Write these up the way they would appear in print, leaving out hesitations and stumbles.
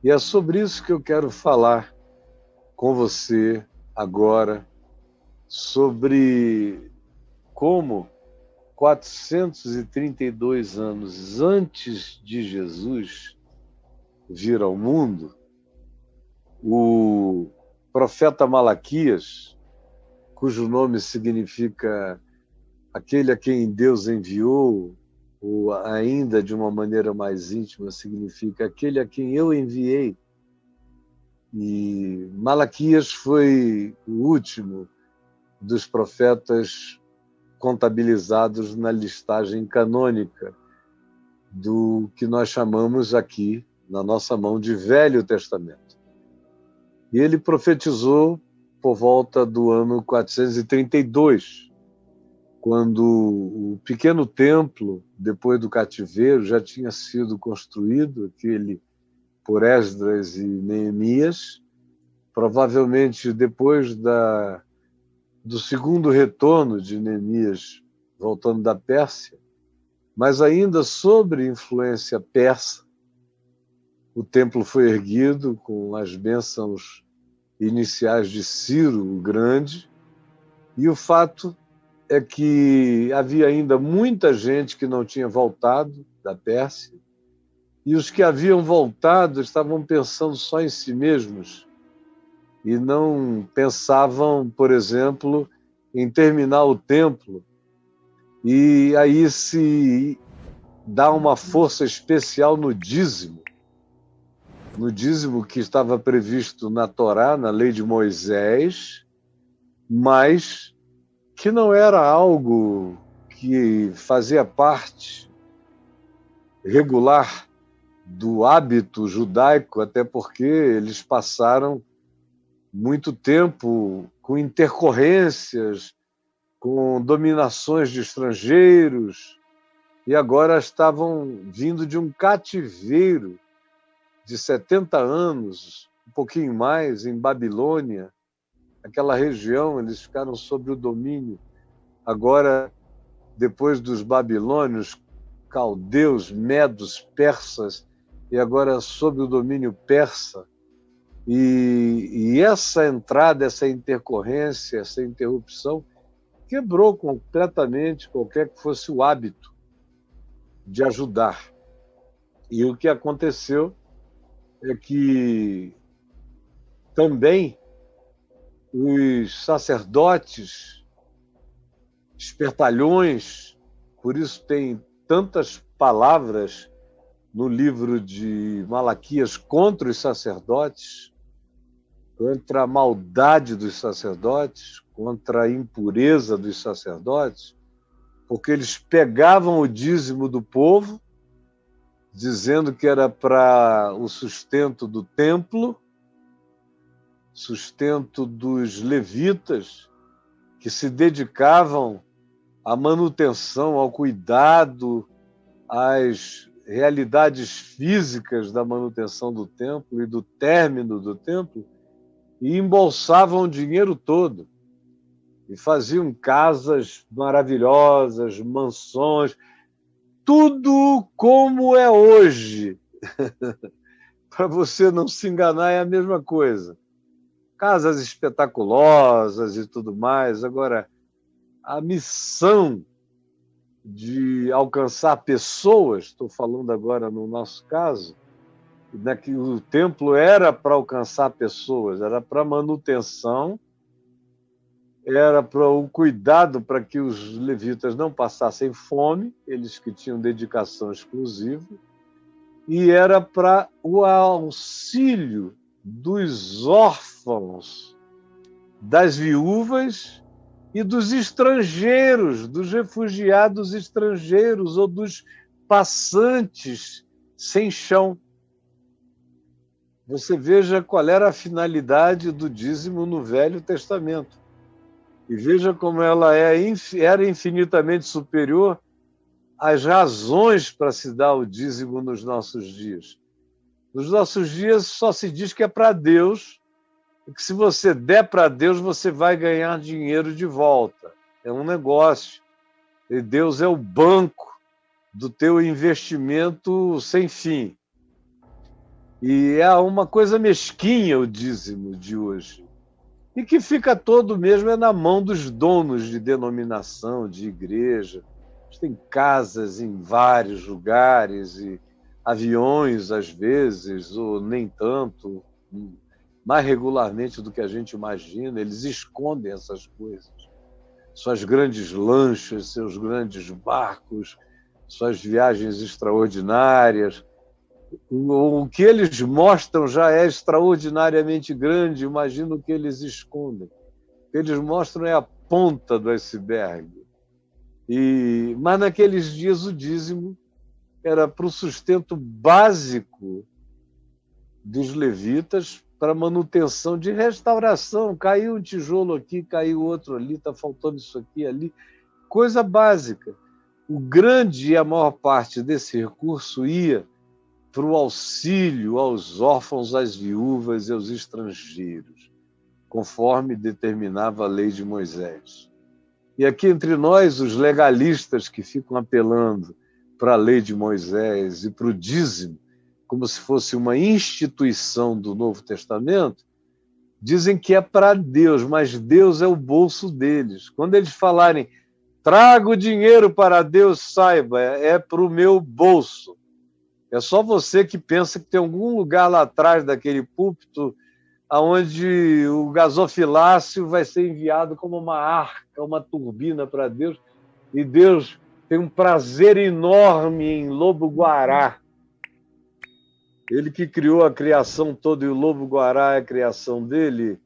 E é sobre isso que eu quero falar com você agora, sobre como 432 anos antes de Jesus vir ao mundo, o profeta Malaquias, cujo nome significa aquele a quem Deus enviou, ou ainda de uma maneira mais íntima, significa aquele a quem eu enviei. E Malaquias foi o último dos profetas contabilizados na listagem canônica do que nós chamamos aqui, na nossa mão, de Velho Testamento. E ele profetizou por volta do ano 432, quando o pequeno templo, depois do cativeiro, já tinha sido construído, aquele por Esdras e Neemias, provavelmente depois do segundo retorno de Neemias, voltando da Pérsia, mas ainda sob influência persa, o templo foi erguido com as bênçãos iniciais de Ciro o Grande, e o fato é que havia ainda muita gente que não tinha voltado da Pérsia, e os que haviam voltado estavam pensando só em si mesmos e não pensavam, por exemplo, em terminar o templo. E aí se dá uma força especial no dízimo que estava previsto na Torá, na lei de Moisés, mas que não era algo que fazia parte regular do hábito judaico, até porque eles passaram muito tempo com intercorrências, com dominações de estrangeiros, e agora estavam vindo de um cativeiro de 70 anos, um pouquinho mais, em Babilônia. Aquela região, eles ficaram sob o domínio. Agora, depois dos babilônios, caldeus, medos, persas, e agora sob o domínio persa. E essa entrada, essa intercorrência, essa interrupção, quebrou completamente qualquer que fosse o hábito de ajudar. E o que aconteceu é que também os sacerdotes, espertalhões, por isso tem tantas palavras no livro de Malaquias contra os sacerdotes, contra a maldade dos sacerdotes, contra a impureza dos sacerdotes, porque eles pegavam o dízimo do povo, dizendo que era para o sustento do templo, sustento dos levitas, que se dedicavam à manutenção, ao cuidado, às realidades físicas da manutenção do templo e do término do templo, e embolsavam o dinheiro todo. E faziam casas maravilhosas, mansões, tudo como é hoje. Para você não se enganar, é a mesma coisa. Casas espetaculosas e tudo mais. Agora, a missão de alcançar pessoas, estou falando agora no nosso caso, que o templo era para alcançar pessoas, era para manutenção, era para o cuidado para que os levitas não passassem fome, eles que tinham dedicação exclusiva, e era para o auxílio dos órfãos, das viúvas e dos estrangeiros, dos refugiados estrangeiros ou dos passantes sem chão. Você veja qual era a finalidade do dízimo no Velho Testamento. E veja como ela era infinitamente superior às razões para se dar o dízimo nos nossos dias. Nos nossos dias só se diz que é para Deus, e que se você der para Deus, você vai ganhar dinheiro de volta. É um negócio. E Deus é o banco do teu investimento sem fim. E é uma coisa mesquinha o dízimo de hoje. E que fica todo mesmo é na mão dos donos de denominação, de igreja. Tem casas em vários lugares e aviões, às vezes, ou nem tanto, mais regularmente do que a gente imagina. Eles escondem essas coisas. Suas grandes lanchas, seus grandes barcos, suas viagens extraordinárias. O que eles mostram já é extraordinariamente grande, imagina o que eles escondem. O que eles mostram é a ponta do iceberg. Mas naqueles dias o dízimo era para o sustento básico dos levitas, para manutenção de restauração. Caiu um tijolo aqui, caiu outro ali, está faltando isso aqui, ali. Coisa básica. O grande e a maior parte desse recurso ia para o auxílio aos órfãos, às viúvas e aos estrangeiros, conforme determinava a lei de Moisés. E aqui entre nós, os legalistas que ficam apelando para a lei de Moisés e para o dízimo, como se fosse uma instituição do Novo Testamento, dizem que é para Deus, mas Deus é o bolso deles. Quando eles falarem, traga o dinheiro para Deus, saiba, é para o meu bolso. É só você que pensa que tem algum lugar lá atrás daquele púlpito onde o gasofilácio vai ser enviado como uma arca, uma turbina para Deus, e Deus tem um prazer enorme em lobo-guará. Ele que criou a criação toda e o lobo-guará é a criação dele,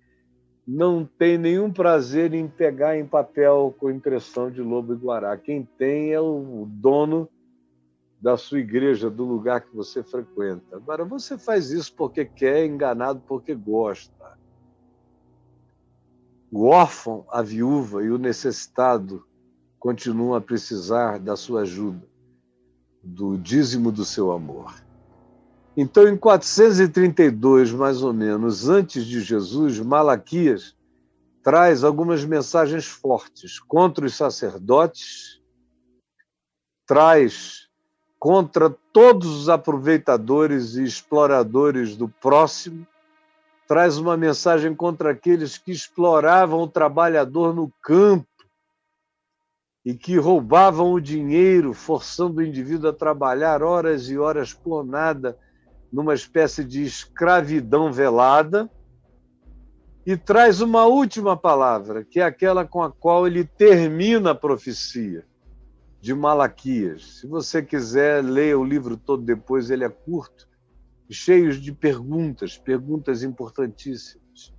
não tem nenhum prazer em pegar em papel com impressão de lobo e guará. Quem tem é o dono da sua igreja, do lugar que você frequenta. Agora, você faz isso porque quer, enganado porque gosta. O órfão, a viúva e o necessitado continuam a precisar da sua ajuda, do dízimo do seu amor. Então, em 432, mais ou menos, antes de Jesus, Malaquias traz algumas mensagens fortes contra os sacerdotes, traz contra todos os aproveitadores e exploradores do próximo, traz uma mensagem contra aqueles que exploravam o trabalhador no campo e que roubavam o dinheiro, forçando o indivíduo a trabalhar horas e horas por nada, numa espécie de escravidão velada, e traz uma última palavra, que é aquela com a qual ele termina a profecia de Malaquias. Se você quiser, leia o livro todo depois, ele é curto, cheio de perguntas importantíssimas.